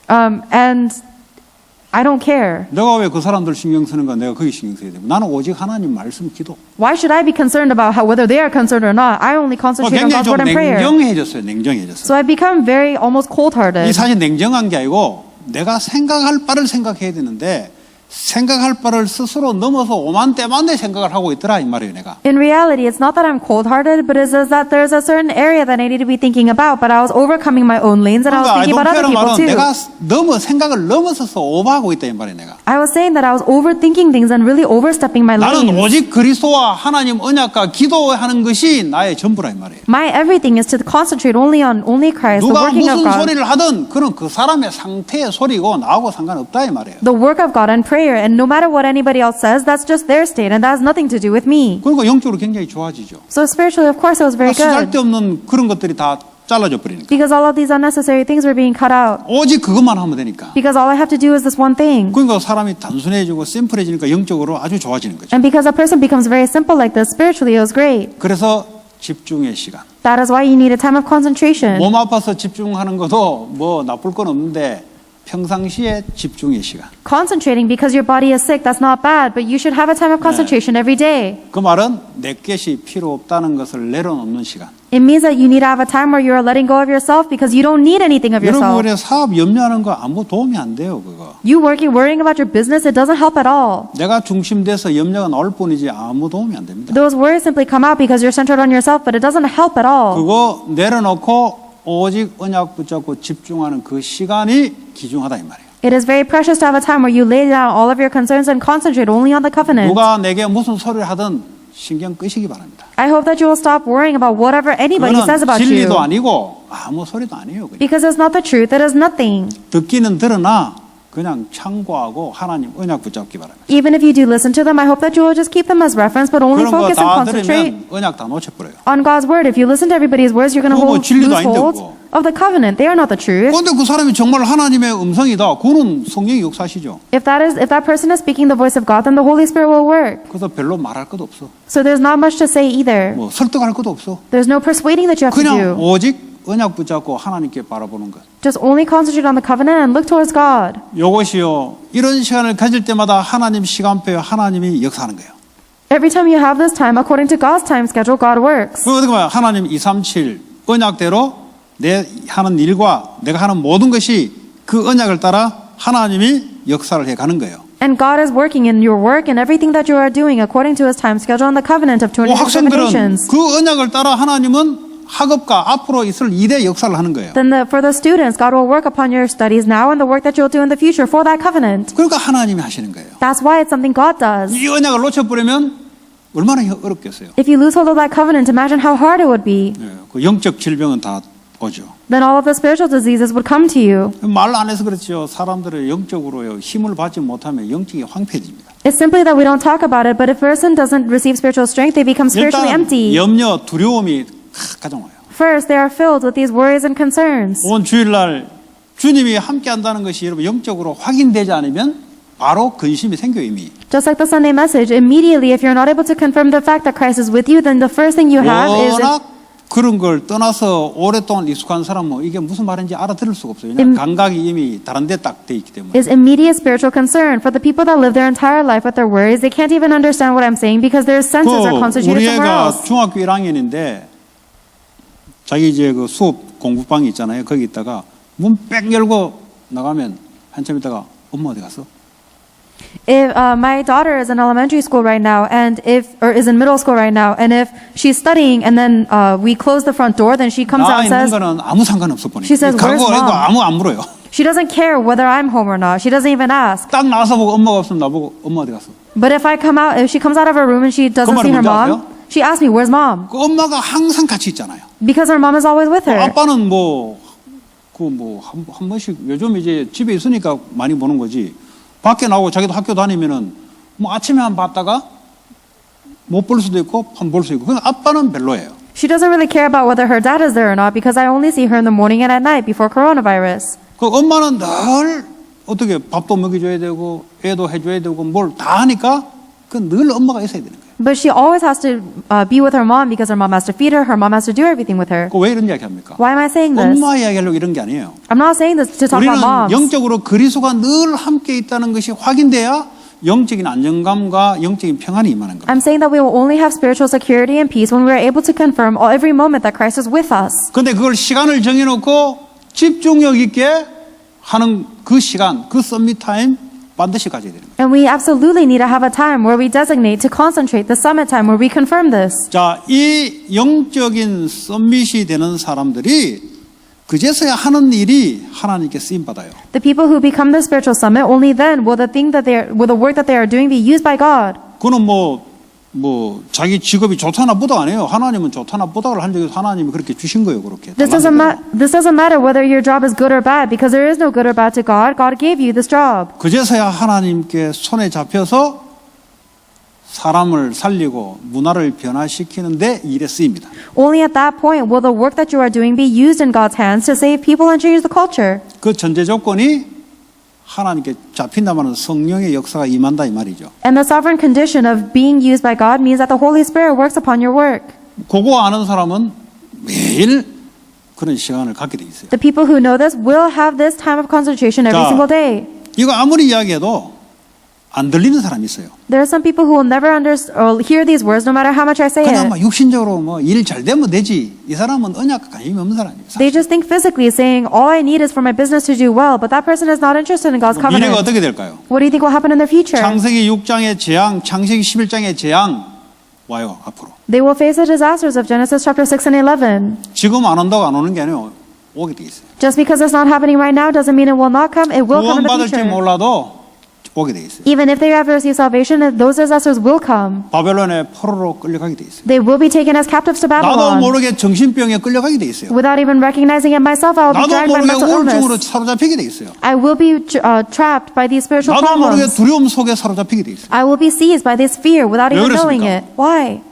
And I don't care. 내가 왜 그 사람들 신경 쓰는가 내가 거기 신경 써야 되고 나는 오직 하나님 말씀 기도. Why should I be concerned about whether they are concerned or not? I only concentrate on 굉장히 God's 좀 word and prayer. 냉정해졌어요. 냉정해졌어요. So I become very almost cold-hearted. 이 사실 냉정한 게 아니고 내가 생각할 바를 생각해야 되는데 생각할 바를 스스로 넘어서 오만때만에 생각을 하고 있더라 이 말이에요 내가. In reality, it's not that I'm cold-hearted, but it's just that there's a certain area that I need to be thinking about. But I was overcoming my own lanes and I was 그러니까 thinking about other people too. 내가 생각을 넘어서서 오버하고 있다 이 말이에요 내가. I was saying that I was overthinking things and really overstepping my 나는 lanes. 오직 그리스도와 하나님 언약과 기도하는 것이 나의 전부라 이 말이에요. My everything is to concentrate only on Christ, the 누가 working of 무슨 God, 소리를 하든 그는 그 사람의 상태의 소리고 나하고 상관없다 이 말이에요. the work of God and prayer. And no matter what anybody else says, that's just their state and that has nothing to do with me. 그러니까 영적으로 굉장히 좋아지죠. So spiritually, of course, it was very good. 쓸데없는 그런 것들이 다 잘라져 버리니까. Because all of these unnecessary things were being cut out. 오직 그것만 하면 되니까. Because all I have to do is this one thing. 그러니까 사람이 단순해지고 심플해지니까 영적으로 아주 좋아지는 거죠. And because a person becomes very simple like this, spiritually it was great. 그래서 집중의 시간. That is why you need a time of concentration. 몸 아파서 집중하는 것도 뭐 나쁠 건 없는데 평상시에 집중의 시간. Concentrating because your body is sick, that's not bad, but you should have a time of concentration every day. 그 말은 내 것이 필요 없다는 것을 내려놓는 시간. It means that you need to have a time where you are letting go of yourself because you don't need anything of 여러분 yourself. 우리 사업 염려하는 거 아무 도움이 안 돼요 그거. You worrying about your business, it doesn't help at all. 내가 중심돼서 염려가 나올 뿐이지 아무 도움이 안 됩니다. Those worries simply come out because you're centered on yourself, but it doesn't help at all. 그거 내려놓고 오직 언약 붙잡고 집중하는 그 시간이 귀중하다 이 말이에요. It is very precious to have a time where you lay down all of your concerns and concentrate only on the covenant. 누가 내게 무슨 소리를 하든 신경 끄시기 바랍니다. I hope that you will stop worrying about whatever anybody says 그거는 about you. 진리도 아니고 아무 소리도 아니에요. 그냥. Because it's not the truth, it is nothing. 듣기는 들으나 그냥 참고하고 하나님 언약 붙잡기 바랍니다. Even if you do listen to them, I hope that you will just keep them as reference, but only 그런 거 focus and 다 concentrate 들으면 언약 다 놓쳐버려요. on God's word. If you listen to everybody's words, you're going to 그거 뭐 진리도 lose 아닌데, hold 그거. of the covenant. They are not the truth. 그런데 그 사람이 정말 하나님의 음성이다. 그거는 성령이 역사시죠. If that person is speaking the voice of God, then the Holy Spirit will work. 그래서 별로 말할 것도 없어. So there's not much to say either. 뭐 설득할 것도 없어. There's no persuading that you have to 그냥 do. 오직 언약 붙잡고 하나님께 바라보는 것. Just only concentrate on the covenant and look towards God. 이것이요. 이런 시간을 가질 때마다 하나님 시간표에 하나님이 역사하는 거예요. Every time you have this time, according to God's time schedule, God works. 그 어떻게 보면 하나님 237 언약대로 내 하는 일과 내가 하는 모든 것이 그 언약을 따라 하나님이 역사를 해 가는 거예요. And God is working in your work and everything that you are doing according to His time schedule and the covenant of 학생들은 200 nations. 그 언약을 따라 하나님은 학업과 앞으로 있을 일의 역사를 하는 거예요. Then for the students, God will work upon your studies now and the work that you'll do in the future for that covenant. 그러니까 하나님이 하시는 거예요. That's why it's something God does. 이 언약을 놓쳐버리면 얼마나 어렵겠어요. If you lose hold of that covenant, imagine how hard it would be. 그 영적 질병은 다 오죠. Then all of the spiritual diseases would come to you. 말 안 해서 그렇죠. 사람들은 영적으로 힘을 받지 못하면 영적이 황폐해집니다. It's simply that we don't talk about it, but if a person doesn't receive spiritual strength, they become spiritually 일단 empty. 염려, 두려움이 가장 와요. First, they are filled with these worries and concerns. 온 주일날 주님이 함께 한다는 것이 여러분 영적으로 확인되지 않으면 바로 근심이 생겨요 이미. Just like the Sunday message, immediately if you're not able to confirm the fact that Christ is with you, then the first thing you have is 워낙 그런 걸 떠나서 오랫동안 익숙한 사람은 이게 무슨 말인지 알아들을 수가 없어요. 왜냐하면 감각이 이미 다른 데 딱 돼 있기 때문에. is immediate spiritual concern. For the people that live their entire life with their worries, they can't even understand what I'm saying because their senses are concentrated 우리 somewhere 애가 else. 중학교 1학년인데 자기 이제 그 수업 공부방이 있잖아요. 거기 있다가 문 빽 열고 나가면 한참 있다가 엄마 어디 갔어? If my daughter is in elementary school right now, or is in middle school right now, and if she's studying, and then we close the front door, then she comes 나 out and 있는 says 거는 아무 상관없어 보니까. She says, 가고 "Where's 이거 mom?" 아무 안 물어요. she doesn't care whether I'm home or not. She doesn't even ask. 딱 나와서 보고 엄마가 없으면 나보고 엄마 어디 갔어? But if she comes out of her room and she doesn't 그 see 말은 her 뭔지 mom, 아세요? she asks me, "Where's mom?" 그 엄마가 항상 같이 있잖아요. Because her mom is always with her. 아빠는 한 번씩 요즘 이제 집에 있으니까 많이 보는 거지. 밖에 나오고 자기도 학교 다니면은 뭐 아침에 한 봤다가 못 볼 수도 있고 한 볼 수 있고. 그냥 아빠는 별로예요. She doesn't really care about whether her dad is there or not because I only see her in the morning and at night before coronavirus. 그 엄마는 늘 어떻게 밥도 먹여줘야 되고 애도 해줘야 되고 뭘 다 하니까 그 늘 엄마가 있어야 되는 거예요. But she always has to be with her mom because her mom has to feed her mom has to do everything with her. 그 왜 이런 이야기 합니까? Why am I saying this? 엄마 이야기하려고 이런 게 아니에요. I'm not saying this to talk 우리는 about moms. 영적으로 그리스도가 늘 함께 있다는 것이 확인돼야 영적인 안정감과 영적인 평안이 임하는 겁니다. I'm saying that we will only have spiritual security and peace when we are able to confirm every moment that Christ is with us. 그런데 그걸 시간을 정해놓고 집중력 있게 하는 그 시간, 그 썸밋 타임 반드시 가져야 되는 거예요. And we absolutely need to have a time where we designate to concentrate, the summit time where we confirm this. 자, 이 영적인 썸밋이 되는 사람들이 그제서야 하는 일이 하나님께 쓰임 받아요. The people who become the spiritual summit, only then will the work that they are doing be used by God. 그는 자기 직업이 좋다 나쁘다 안 해요. 하나님은 좋다 나쁘다를 한 적이 하나님이 그렇게 주신 거예요. 그렇게. This doesn't matter whether your job is good or bad because there is no good or bad to God. God gave you this job. 그제서야 하나님께 손에 잡혀서 사람을 살리고 문화를 변화시키는데 일에 쓰입니다. Only at that point will the work that you are doing be used in God's hands to save people and change the culture. 그 전제 조건이 하나님께 잡힌다면 성령의 역사가 임한다 이 말이죠. And the sovereign condition of being used by God means that the Holy Spirit works upon your work. 그거 아는 사람은 매일 그런 시간을 갖게 돼 있어요. The people who know this will have this time of concentration every 자, single day. 이거 아무리 이야기해도 안 들리는 사람이 있어요. There are some people who will never or hear these words no matter how much I say 그냥 막 it. 육신적으로 뭐 일 잘 되면 되지. 이 사람은 언약 관심이 없는 사람이에요. They just think physically, saying, all I need is for my business to do well, but that person is not interested in God's 미래가 covenant. 어떻게 될까요? What do you think will happen in their future? 창세기 6장의 재앙, 창세기 11장의 재앙 와요 앞으로. They will face the disasters of Genesis chapter 6 and 11. 지금 안 온다고 안 오는 게 아니고 오게 돼 있어요. Just because it's not happening right now doesn't mean it will not come. It will come in the 구원받을지 future. 몰라도 오게 돼 있어요. Even if they have received salvation, those disasters will come. 바벨론의 포로로 끌려가게 돼 있어요. They will be taken as captives to 나도 Babylon. 모르게 정신병에 끌려가게 돼 있어요. Without even recognizing it myself, I will be 나도 dragged by 모르게 mental 우울증으로 illness. 사로잡히게 돼 있어요. I will be trapped by these spiritual 나도 모르게 problems. 두려움 속에 사로잡히게 돼 있어요. I will be seized by this fear without 왜 even knowing 그렇습니까? it. Why?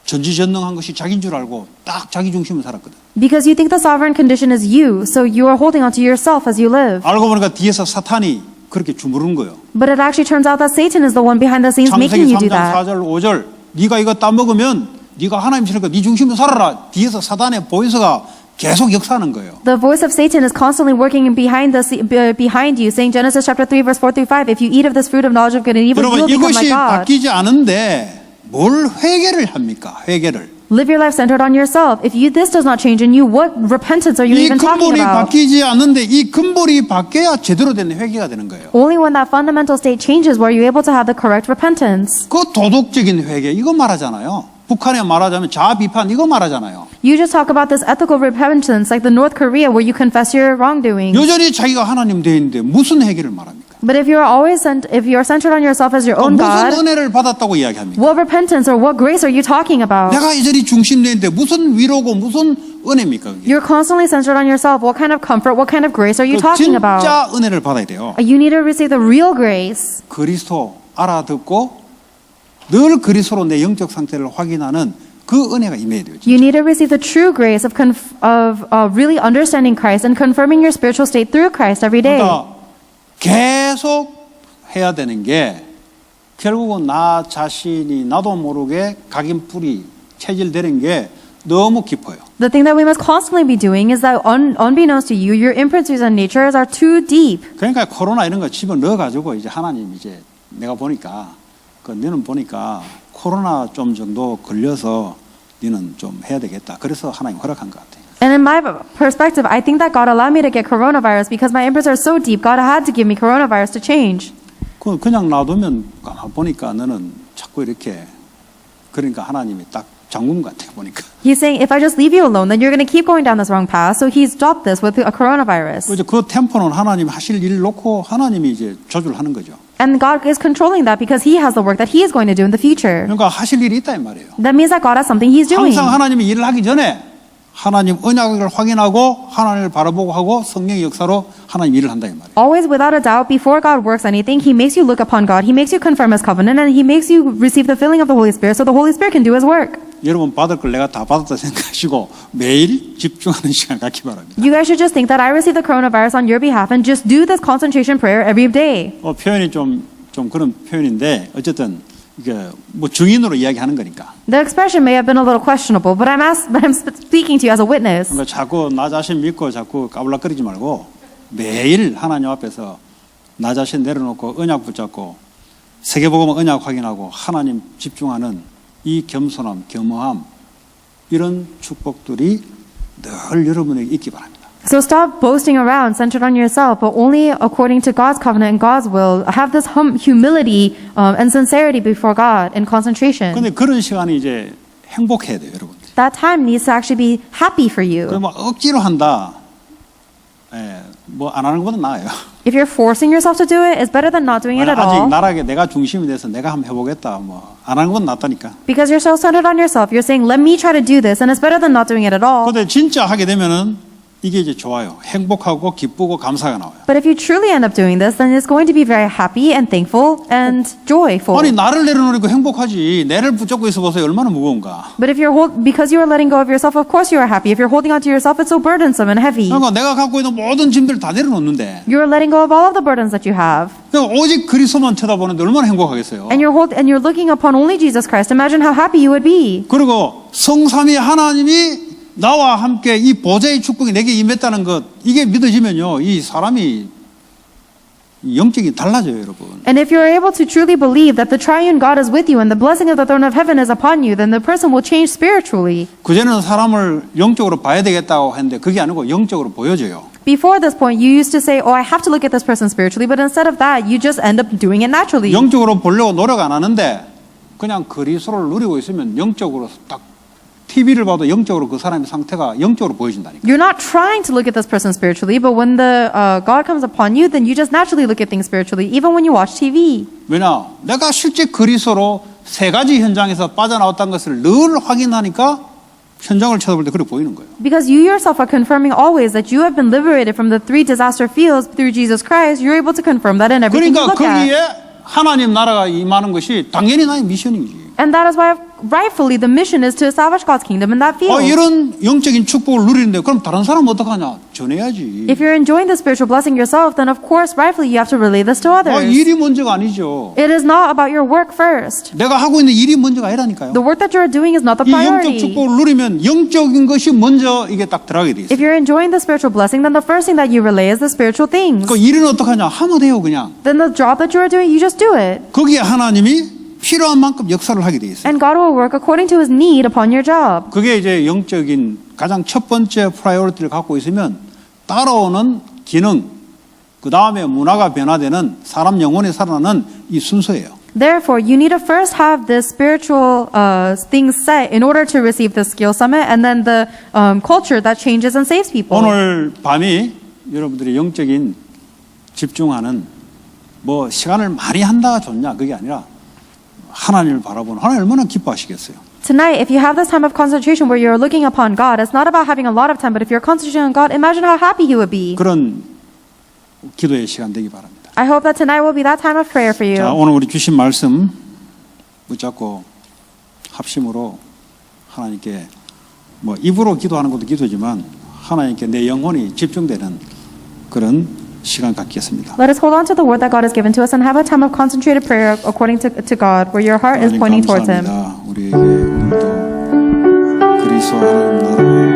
전지전능한 것이 자기인 줄 알고 딱 자기 중심을 살았거든. Because you think the sovereign condition is you, so you are holding on to yourself as you live. 알고 보니까 뒤에서 사탄이 그렇게 주무르는 거예요. But it actually turns out that Satan is the one behind the scenes making 창세기 you do 3장 that. 4절 5절 네가 이거 따먹으면 네가 하나님 싫으니까 네 중심을 살아라. 뒤에서 사단의 보이스가 계속 역사하는 거예요. The voice of Satan is constantly working behind you, saying Genesis chapter 3 verse 4 through 5, if you eat of this fruit of knowledge of good and evil, you 여러분 will become like 이것이 God. 바뀌지 않은데 뭘 회개를 합니까? 회개를. Live your life centered on yourself. If this does not change in you, what repentance are you 이 even talking 근본이 about? 바뀌지 않는데 이 근본이 바뀌어야 제대로 된 회개가 되는 거예요. Only when that fundamental state changes were you able to have the correct repentance. 그 도덕적인 회개 이거 말하잖아요. 북한에 말하자면 자아 비판 이거 말하잖아요. You just talk about this ethical repentance like the North Korea where you confess your wrongdoing. 여전히 자기가 하나님 돼 있는데 무슨 회개를 말합니까? But if you're centered on yourself as your own 무슨 God, 은혜를 받았다고 이야기합니까? what repentance or what grace are you talking about? 내가 여전히 중심돼 있는데 무슨 위로고 무슨 은혜입니까? 그게? You're constantly centered on yourself. What kind of comfort, what kind of grace are you 그 talking about? 진짜 은혜를 받아야 돼요. You need to receive the real grace. 그리스도 알아듣고 늘 그리스도로 내 영적 상태를 확인하는 그 은혜가 임해야 돼요. You need to receive the true grace of really understanding Christ and confirming your spiritual state through Christ every day. 그러니까 계속 해야 되는 게 결국은 나 자신이 나도 모르게 각인뿔이 체질되는 게 너무 깊어요. The thing that we must constantly be doing is that unbeknownst to you, your imprints and natures are too deep. 그러니까 코로나 이런 거 집어 넣어가지고 이제 하나님 이제 내가 보니까 너는 보니까 코로나 좀 정도 걸려서 너는 좀 해야 되겠다. 그래서 하나님 허락한 것 같아요. And in my perspective, I think that God allowed me to get coronavirus because my imprints are so deep. God had to give me coronavirus to change. 그냥 놔두면 가만 보니까 너는 자꾸 이렇게 그러니까 하나님이 딱 잠근 것 같아요. 보니까. He's saying, if I just leave you alone, then you're going to keep going down this wrong path. So he's stopped this with a coronavirus. 이제 그 템포는 하나님 하실 일 놓고 하나님이 이제 조절하는 거죠. And God is controlling that because he has the work that he is going to do in the future. 그러니까 하실 일이 있다 이 말이에요. That means that God has something he's doing. 항상 하나님이 일을 하기 전에 하나님 언약을 확인하고 하나님을 바라보고 하고 성령의 역사로 하나님 일을 한다 이 말이에요. Always without a doubt, before God works anything, he makes you look upon God, he makes you confirm his covenant, and he makes you receive the filling of the Holy Spirit so the Holy Spirit can do his work. 여러분 받을 걸 내가 다 받았다 생각하시고 매일 집중하는 시간 갖기 바랍니다. You guys should just think that I received the coronavirus on your behalf and just do this concentration prayer every day. 표현이 좀 그런 표현인데 어쨌든 이게 뭐 증인으로 이야기하는 거니까. The expression may have been a little questionable, but I'm speaking to you as a witness. 그러니까 자꾸 나 자신 믿고 자꾸 까불락거리지 말고 매일 하나님 앞에서 나 자신 내려놓고 언약 붙잡고 세계복음 언약 확인하고 하나님 집중하는 이 겸손함, 겸허함 이런 축복들이 늘 여러분에게 있기 바랍니다. So stop boasting around, centered on yourself, but only according to God's covenant and God's will. Have this humility and sincerity before God and concentration. 근데 그런 시간이 이제 행복해야 돼요, 여러분. That time needs to actually be happy for you. 그럼 뭐 억지로 한다. 뭐 안 하는 것보다 나아요. If you're forcing yourself to do it, it's better than not doing it at 아직 all. 나락에 내가 중심이 돼서 내가 한번 해보겠다. 뭐 안 하는 건 낫다니까. Because you're so centered on yourself, you're saying, let me try to do this, and it's better than not doing it at all. 근데 진짜 하게 되면은 이게 이제 좋아요. 행복하고 기쁘고 감사가 나와요. But if you truly end up doing this, then it's going to be very happy and thankful and joyful. 아니 나를 내려놓으니까 행복하지. 내를 붙잡고 있어 보세요. 얼마나 무거운가. But if because you are letting go of yourself, of course you are happy. If you're holding on to yourself, it's so burdensome and heavy. 그러니까 내가 갖고 있는 모든 짐들 다 내려놓는데 You're letting go of all of the burdens that you have. 그냥 오직 그리스도만 쳐다보는데 얼마나 행복하겠어요. And you're looking upon only Jesus Christ. Imagine how happy you would be. 그리고 성삼위 하나님이 나와 함께 이 보좌의 축복이 내게 임했다는 것, 이게 믿어지면요, 이 사람이 영적이 달라져요, 여러분. And if you're able to truly believe that the triune God is with you and the blessing of the throne of heaven is upon you, then the person will change spiritually. 그전에는 사람을 영적으로 봐야 되겠다고 했는데 그게 아니고 영적으로 보여져요. Before this point, you used to say, oh, I have to look at this person spiritually, but instead of that, you just end up doing it naturally. 영적으로 보려고 노력 안 하는데 그냥 그리스도를 누리고 있으면 영적으로 딱 TV를 봐도 영적으로 그 사람의 상태가 영적으로 보여진다니까. You're not trying to look at this person spiritually, but when the God comes upon you, then you just naturally look at things spiritually, even when you watch TV. 왜냐? 내가 실제 그리스도로 세 가지 현장에서 빠져나왔다는 것을 늘 확인하니까 현장을 쳐다볼 때 그렇게 보이는 거예요. Because you yourself are confirming always that you have been liberated from the 3 disaster fields through Jesus Christ, you're able to confirm that in everything you 그러니까 look at. 거기에 하나님 나라가 임하는 것이 당연히 나의 미션이지. And that is why rightfully the mission is to establish God's kingdom in that field. 이런 영적인 축복을 누리는데 그럼 다른 사람은 어떡하냐? 전해야지. If you're enjoying the spiritual blessing yourself, then of course rightfully you have to relay this to others. 일이 먼저가 아니죠. It is not about your work first. 내가 하고 있는 일이 먼저가 아니라니까요. The work that you're doing is not the 이 영적 priority. 축복을 누리면 영적인 것이 먼저 이게 딱 들어가게 돼 있어요. If you're enjoying the spiritual blessing, then the first thing that you relay is the spiritual things. 그 일은 어떡하냐? 하면 돼요, 그냥. Then the job that you are doing, you just do it. 거기에 하나님이 필요한 만큼 역사를 하게 돼 있어요. And God will work according to His need upon your job. 그게 이제 영적인 가장 첫 번째 프라이어리티를 갖고 있으면 따라오는 기능, 그 다음에 문화가 변화되는 사람 영혼이 살아나는 이 순서예요. Therefore, you need to first have the spiritual things set in order to receive the skill summit, and then the culture that changes and saves people. 오늘 밤이 여러분들이 영적인 집중하는 뭐 시간을 많이 한다가 좋냐 그게 아니라 하나님을 바라보는 하나님 얼마나 기뻐하시겠어요. Tonight, if you have this time of concentration where you're looking upon God, it's not about having a lot of time, but if you're concentrating on God, imagine how happy He would be. 그런 기도의 시간 되기 바랍니다. I hope that tonight will be that time of prayer for you. 자, 오늘 우리 주신 말씀 붙잡고 합심으로 하나님께 뭐 입으로 기도하는 것도 기도지만 하나님께 내 영혼이 집중되는 그런 시간 갖겠습니다. Let us hold on to the word that God has given to us and have a time of concentrated prayer according to God, where your heart is pointing towards Him. 우리에게 오늘도 그리스도 하나님 나라를